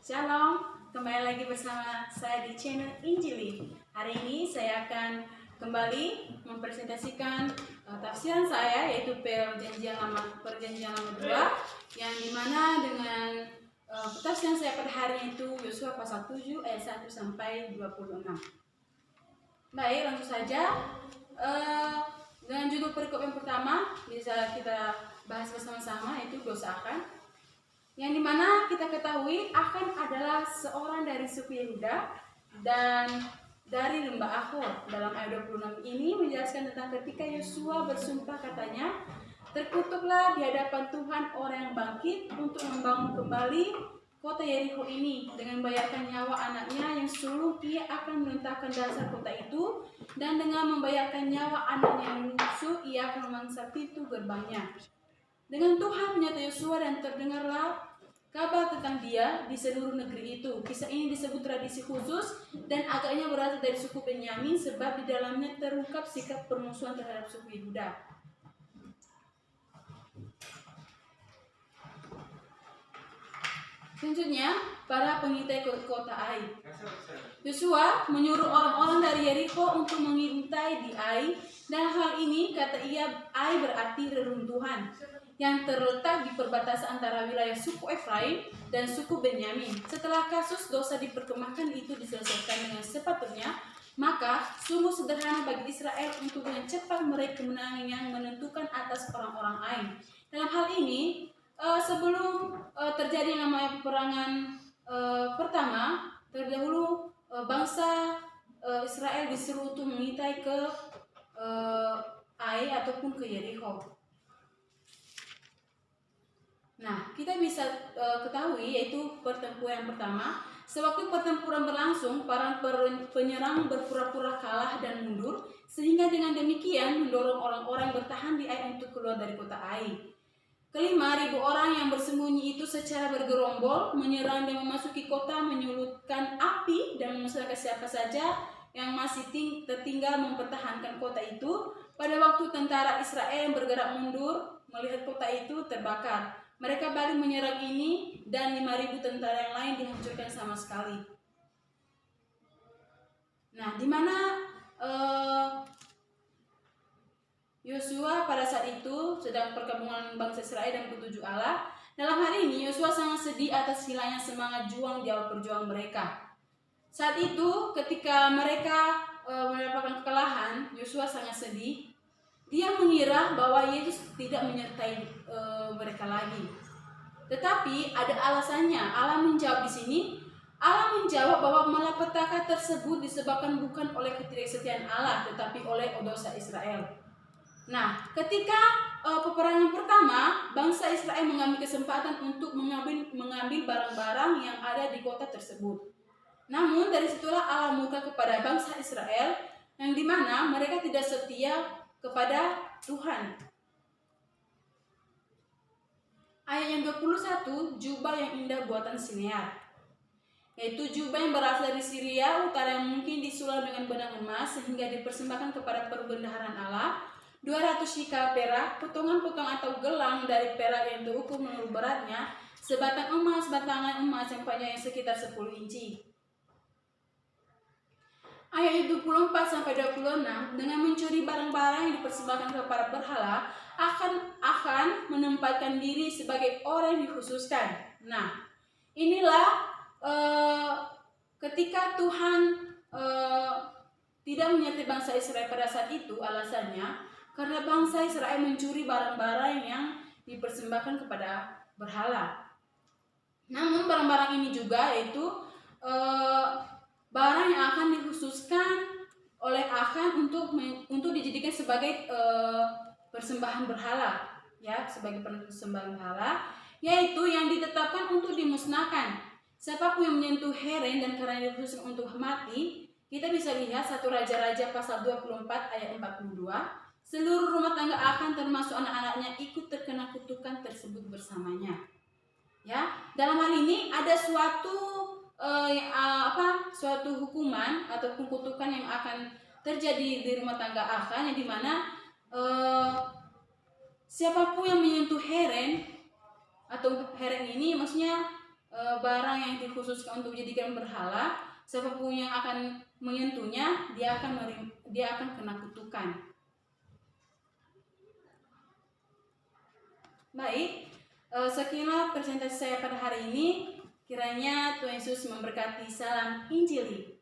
Shalom, kembali lagi bersama saya di channel Injili. Hari ini saya akan kembali mempresentasikan tafsiran saya, yaitu Perjanjian Lama 2, yang dimana dengan tafsiran saya pada hari itu Yosua pasal 7 ayat 1 sampai 26. Baik, langsung saja. Dengan judul perikop yang pertama bisa kita bahas bersama-sama, yaitu dosa Akan. Yang dimana kita ketahui Akan adalah seorang dari suku Yehuda dan dari lembah Akor. Dalam ayat 26 ini menjelaskan tentang ketika Yosua bersumpah, katanya, terkutuklah di hadapan Tuhan orang yang bangkit untuk membangun kembali kota Yerikho ini dengan membayarkan nyawa anaknya yang sulung. Ia akan merintahkan dasar kota itu, dan dengan membayarkan nyawa anaknya yang bungsu ia akan memangsa pintu gerbangnya. Dengan Tuhan menyata Yosua dan terdengarlah kabar tentang dia di seluruh negeri itu. Kisah ini disebut tradisi khusus dan agaknya berasal dari suku Benyamin, sebab di dalamnya terungkap sikap permusuhan terhadap suku Yehuda. Selanjutnya, para pengintai kota Ai. Yosua menyuruh orang-orang dari Yerikho untuk mengintai di Ai, dan hal ini, kata ia, Ai berarti reruntuhan, yang terletak di perbatasan antara wilayah suku Efraim dan suku Benyamin. Setelah kasus dosa di perkemahan itu diselesaikan dengan sepatutnya, maka sungguh sederhana bagi Israel untuk dengan cepat meraih kemenangan yang menentukan atas orang-orang Ai. Dalam hal ini, sebelum terjadi namanya peperangan pertama, terdahulu bangsa Israel disuruh untuk mengintai ke Ai ataupun ke Yerikho. Nah, kita bisa ketahui yaitu pertempuran pertama. Sewaktu pertempuran berlangsung, para penyerang berpura-pura kalah dan mundur, sehingga dengan demikian mendorong orang-orang bertahan di Ai untuk keluar dari kota Ai. 5.000 orang yang bersembunyi itu secara bergerombol menyerang dan memasuki kota, menyulutkan api dan memusnahkan siapa saja yang masih tertinggal mempertahankan kota itu. Pada waktu tentara Israel yang bergerak mundur melihat kota itu terbakar, mereka balik menyerang ini, dan 5.000 tentara yang lain dihancurkan sama sekali. Nah, di mana Yosua pada saat itu sedang perkabungan bangsa Israel dan petunjuk Allah. Dalam hal ini Yosua sangat sedih atas hilangnya semangat juang di awal perjuangan mereka. Saat itu ketika mereka mendapatkan kekalahan, Yosua sangat sedih. Dia mengira bahwa Yesus tidak menyertai mereka lagi. Tetapi ada alasannya. Allah menjawab di sini. Allah menjawab bahwa malapetaka tersebut disebabkan bukan oleh ketidaksetiaan Allah, tetapi oleh dosa Israel. Nah, ketika peperangan pertama, bangsa Israel mengambil kesempatan untuk mengambil barang-barang yang ada di kota tersebut. Namun dari situlah Allah murka kepada bangsa Israel, yang dimana mereka tidak setia kepada Tuhan. Ayat yang 21, jubah yang indah buatan Sinear, yaitu jubah yang berasal dari Syria utara yang mungkin disulam dengan benang emas sehingga dipersembahkan kepada perbendaharaan Allah. 200 shikal perak, potongan-potongan atau gelang dari perak yang terukur menurut beratnya, sebatang emas, batangan emas yang panjangnya sekitar 10 inci. Ayat 24-26, dengan mencuri barang-barang yang dipersembahkan kepada berhala, akan menempatkan diri sebagai orang yang dikhususkan. Nah, inilah ketika Tuhan tidak menyertai bangsa Israel pada saat itu, alasannya karena bangsa Israel mencuri barang-barang yang dipersembahkan kepada berhala. Namun barang-barang ini juga yaitu barang yang akan dikhususkan oleh Akan untuk dijadikan sebagai persembahan berhala, ya, sebagai persembahan berhala, yaitu yang ditetapkan untuk dimusnahkan. Siapapun yang menyentuh heren dan karena dikhususkan untuk mati, kita bisa lihat 1 Raja-Raja pasal 24 ayat 42. Seluruh rumah tangga Akan termasuk anak-anaknya ikut terkena kutukan tersebut bersamanya. Ya, dalam hal ini ada suatu hukuman ataupun kutukan yang akan terjadi di rumah tangga Akan, yang dimana siapapun yang menyentuh heren, atau heren ini maksudnya barang yang dikhususkan untuk dijadikan berhala, siapapun yang akan menyentuhnya dia akan kena kutukan. Baik, sekian presentasi saya pada hari ini. Kiranya Tuhan Yesus memberkati. Salam Injili.